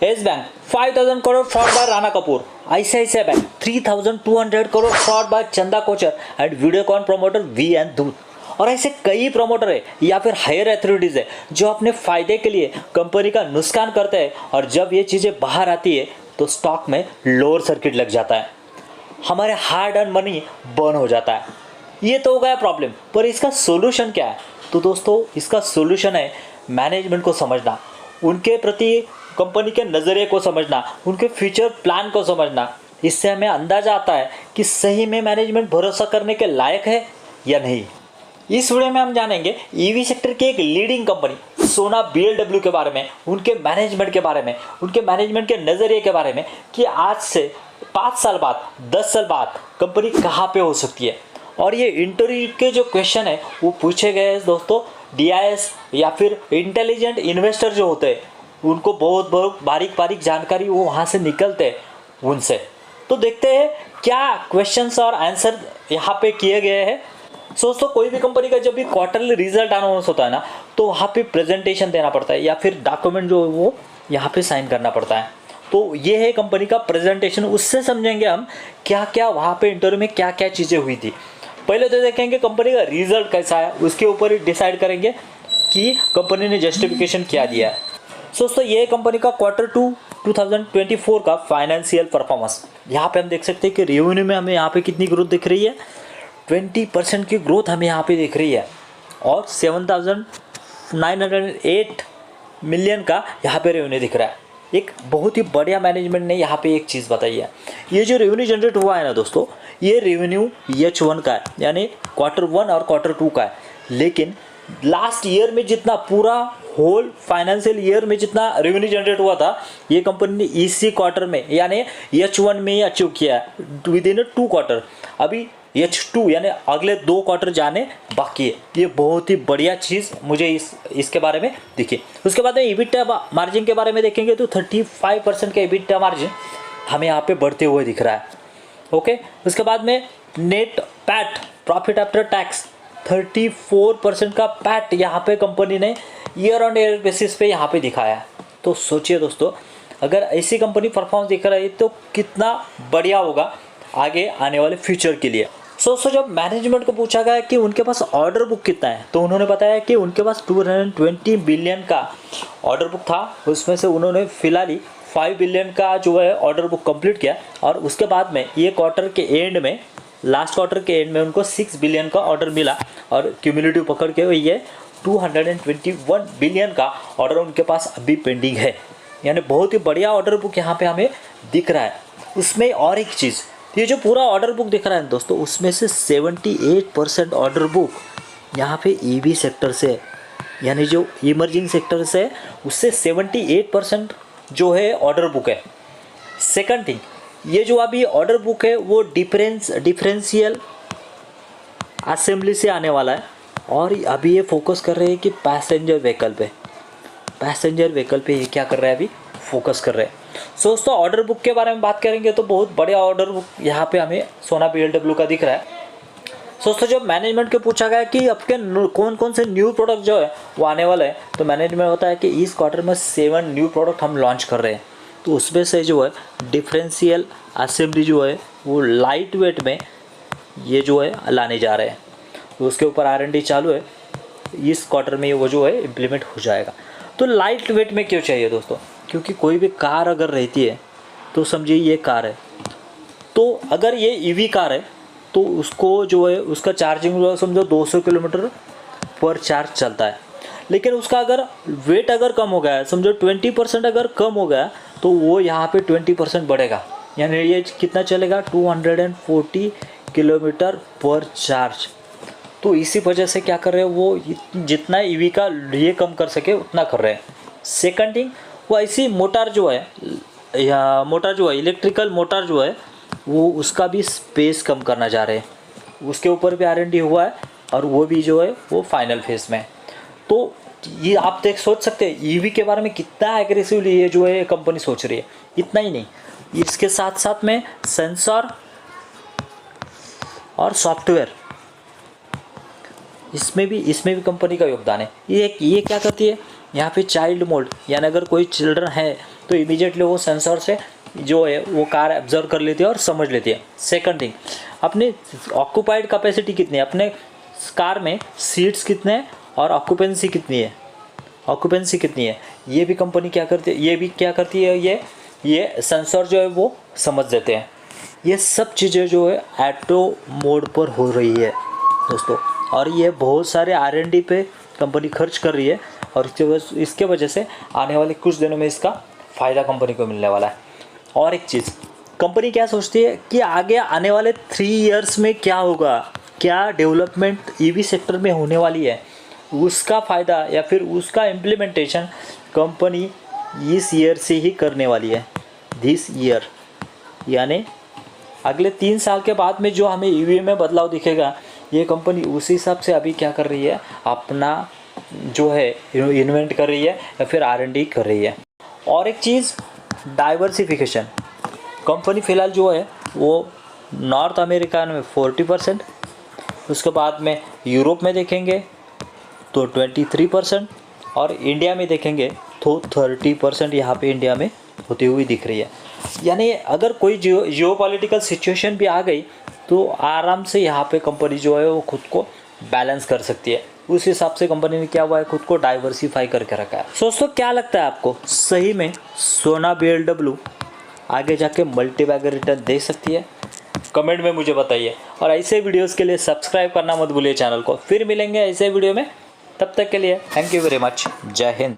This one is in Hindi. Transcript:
Yes bank 5,000 crore fraud by Rana Kapoor, ICICI bank 3,200 crore fraud by Chanda Kochhar and Videocon promoter V N Dhoot. और ऐसे कई प्रोमोटर है या फिर हायर अथॉरिटीज है जो अपने फायदे के लिए कंपनी का नुकसान करते हैं, और जब ये चीज़ें बाहर आती है तो स्टॉक में लोअर सर्किट लग जाता है, हमारे हार्ड अर्न मनी बर्न हो जाता है। ये तो हो गया प्रॉब्लम, पर इसका सोल्यूशन क्या है? तो दोस्तों इसका सोल्यूशन है मैनेजमेंट को समझना, उनके प्रति कंपनी के नज़रिए को समझना, उनके फ्यूचर प्लान को समझना। इससे हमें अंदाजा आता है कि सही में मैनेजमेंट भरोसा करने के लायक है या नहीं। इस वीडियो में हम जानेंगे ईवी सेक्टर की एक लीडिंग कंपनी सोना बीएलडब्ल्यू के बारे में, उनके मैनेजमेंट के बारे में, उनके मैनेजमेंट के नज़रिए के बारे में कि आज से 5 साल बाद 10 साल बाद कंपनी कहाँ पे हो सकती है। और ये इंटरव्यू के जो क्वेश्चन है वो पूछे गए हैं दोस्तों डीआईएस या फिर इंटेलिजेंट इन्वेस्टर जो होते हैं, उनको बहुत बहुत बारीक जानकारी वो वहाँ से निकलते हैं उनसे। तो देखते हैं क्या क्वेश्चंस और आंसर यहाँ पे किए गए हैं। दोस्तों कोई भी कंपनी का जब भी क्वार्टरली रिजल्ट अनाउंस होता है ना, तो वहाँ पे प्रेजेंटेशन देना पड़ता है या फिर डॉक्यूमेंट जो वो यहाँ पे साइन करना पड़ता है। तो ये है कंपनी का प्रेजेंटेशन, उससे समझेंगे हम क्या क्या वहाँ पे इंटरव्यू में क्या क्या चीज़ें हुई थी। पहले तो देखेंगे कंपनी का रिजल्ट कैसा है, उसके ऊपर ही डिसाइड करेंगे कि कंपनी ने जस्टिफिकेशन क्या दिया है। दोस्तों ये कंपनी का Q2 2024 का फाइनेंशियल परफॉर्मेंस। यहाँ पे हम देख सकते हैं कि रेवेन्यू में हमें यहाँ पे कितनी ग्रोथ दिख रही है, 20% की ग्रोथ हमें यहाँ पे दिख रही है, और 7,908 मिलियन का यहाँ पे रेवेन्यू दिख रहा है। एक बहुत ही बढ़िया मैनेजमेंट ने यहाँ पे एक चीज़ बताई है। ये जो रेवेन्यू जनरेट हुआ है ना दोस्तों, ये रेवेन्यू H1 का है, यानी Q1 और Q2 का है। लेकिन लास्ट ईयर में जितना पूरा होल फाइनेंशियल ईयर में जितना रेवेन्यू जनरेट हुआ था, ये कंपनी ने इसी क्वार्टर में यानी H1 में ही अचीव किया है विद इन 2 क्वार्टर। अभी H2 यानी अगले 2 क्वार्टर जाने बाकी है। ये बहुत ही बढ़िया चीज़ मुझे इसके बारे में दिखी। उसके बाद में EBITDA मार्जिन के बारे में देखेंगे तो 35% का EBITDA मार्जिन हमें यहाँ पे बढ़ते हुए दिख रहा है। ओके, उसके बाद में net PAT profit after tax 34% का पैट यहाँ पे कंपनी ने ईयर ऑन ईयर बेसिस पे यहाँ पे दिखाया है। तो सोचिए दोस्तों, अगर ऐसी कंपनी परफॉर्मेंस दिख रही है तो कितना बढ़िया होगा आगे आने वाले फ्यूचर के लिए। दोस्तों जब मैनेजमेंट को पूछा गया कि उनके पास ऑर्डर बुक कितना है, तो उन्होंने बताया कि उनके पास 220 बिलियन का ऑर्डर बुक था। उसमें से उन्होंने फिलहाल ही 5 बिलियन का जो है ऑर्डर बुक कंप्लीट किया, और उसके बाद में ये क्वार्टर के एंड में, लास्ट क्वार्टर के एंड में उनको 6 बिलियन का ऑर्डर मिला, और क्यूमुलेटिव पकड़ के ये 221 बिलियन का ऑर्डर उनके पास अभी पेंडिंग है। यानी बहुत ही बढ़िया ऑर्डर बुक यहाँ पे हमें दिख रहा है। उसमें और एक चीज़, ये जो पूरा ऑर्डर बुक दिख रहा है दोस्तों, उसमें से 78% ऑर्डर बुक यहाँ पे ईवी सेक्टर से, यानी जो इमर्जिंग सेक्टर से उससे 78% जो है ऑर्डर बुक है। सेकंड थिंग, ये जो अभी ऑर्डर बुक है वो डिफरेंशियल असेंबली से आने वाला है, और अभी ये फोकस कर रहे हैं कि पैसेंजर व्हीकल पे ये क्या कर रहा है, अभी फोकस कर रहे हैं। दोस्तों ऑर्डर बुक के बारे में बात करेंगे तो बहुत बढ़िया ऑर्डर बुक यहाँ पे हमें सोना बीएलडब्ल्यू का दिख रहा है। दोस्तों जब मैनेजमेंट को पूछा गया कि आपके कौन कौन से न्यू प्रोडक्ट जो है वो आने वाले हैं, तो मैनेजमेंट होता है कि इस क्वार्टर में 7 न्यू प्रोडक्ट हम लॉन्च कर रहे हैं। तो उसमें से जो है डिफरेंशियल असेंबली जो है वो लाइट वेट में ये जो है लाने जा रहे हैं। तो उसके ऊपर R&D चालू है, इस क्वार्टर में वो जो है इम्प्लीमेंट हो जाएगा। तो लाइट वेट में क्यों चाहिए दोस्तों? क्योंकि कोई भी कार अगर रहती है तो समझिए ये कार है, तो अगर ये ईवी कार है तो उसको जो है उसका चार्जिंग जो है समझो 200 किलोमीटर पर चार्ज चलता है। लेकिन उसका अगर वेट अगर कम हो गया है, समझो 20% अगर कम हो गया, तो वो यहाँ पे 20% बढ़ेगा, यानी ये कितना चलेगा 240 किलोमीटर पर चार्ज। तो इसी वजह से क्या कर रहे हैं वो, जितना ईवी का ये कम कर सके उतना कर रहे हैं। सेकंड थिंग, वो ऐसी मोटर जो है इलेक्ट्रिकल मोटर जो है वो उसका भी स्पेस कम करना चाह रहे हैं, उसके ऊपर भी R&D हुआ है, और वो भी जो है वो फाइनल फेज में। तो ये आप सोच सकते हैं ईवी के बारे में कितना एग्रेसिवली ये जो है कंपनी सोच रही है। इतना ही नहीं, इसके साथ साथ में सेंसर और सॉफ्टवेयर, इसमें भी कंपनी का योगदान है। ये क्या करती है, यहाँ पे चाइल्ड मोड, यानी अगर कोई चिल्ड्रन है तो इमीडिएटली वो सेंसर से जो है वो कार ऑब्जर्व कर लेती है और समझ लेती है। सेकंड थिंग, अपनी ऑक्यूपाइड कैपेसिटी कितनी है, अपने कार में सीट्स कितने हैं और ऑक्यूपेंसी कितनी है, ये भी कंपनी क्या करती है, ये सेंसर जो है वो समझ देते हैं। ये सब चीज़ें जो है ऑटो मोड पर हो रही है दोस्तों, और ये बहुत सारे R&D पे कंपनी खर्च कर रही है, और इसके वजह से आने वाले कुछ दिनों में इसका फ़ायदा कंपनी को मिलने वाला है। और एक चीज़, कंपनी क्या सोचती है कि आगे आने वाले 3 इयर्स में क्या होगा, क्या डेवलपमेंट EV सेक्टर में होने वाली है, उसका फ़ायदा या फिर उसका इम्प्लीमेंटेशन कंपनी इस ईयर से ही करने वाली है। दिस ईयर यानी अगले 3 साल के बाद में जो हमें EV में बदलाव दिखेगा, ये कंपनी उसी हिसाब से अभी क्या कर रही है, अपना जो है इन्वेंट कर रही है या फिर R&D कर रही है। और एक चीज़, डाइवर्सिफिकेशन। कंपनी फ़िलहाल जो है वो नॉर्थ अमेरिका में 40%, उसके बाद में यूरोप में देखेंगे तो 23%, और इंडिया में देखेंगे तो 30% यहाँ पे इंडिया में होती हुई दिख रही है। यानी अगर कोई जियोपॉलिटिकल सिचुएशन भी आ गई तो आराम से यहाँ पे कंपनी जो है वो खुद को बैलेंस कर सकती है। उस हिसाब से कंपनी ने क्या हुआ है, खुद को डाइवर्सिफाई करके रखा है। दोस्तों क्या लगता है आपको, सही में सोना BMW आगे जाके मल्टीबैगर रिटर्न दे सकती है? कमेंट में मुझे बताइए, और ऐसे वीडियोस के लिए सब्सक्राइब करना मत भूलिए चैनल को। फिर मिलेंगे ऐसे वीडियो में, तब तक के लिए थैंक यू वेरी मच। जय हिंद।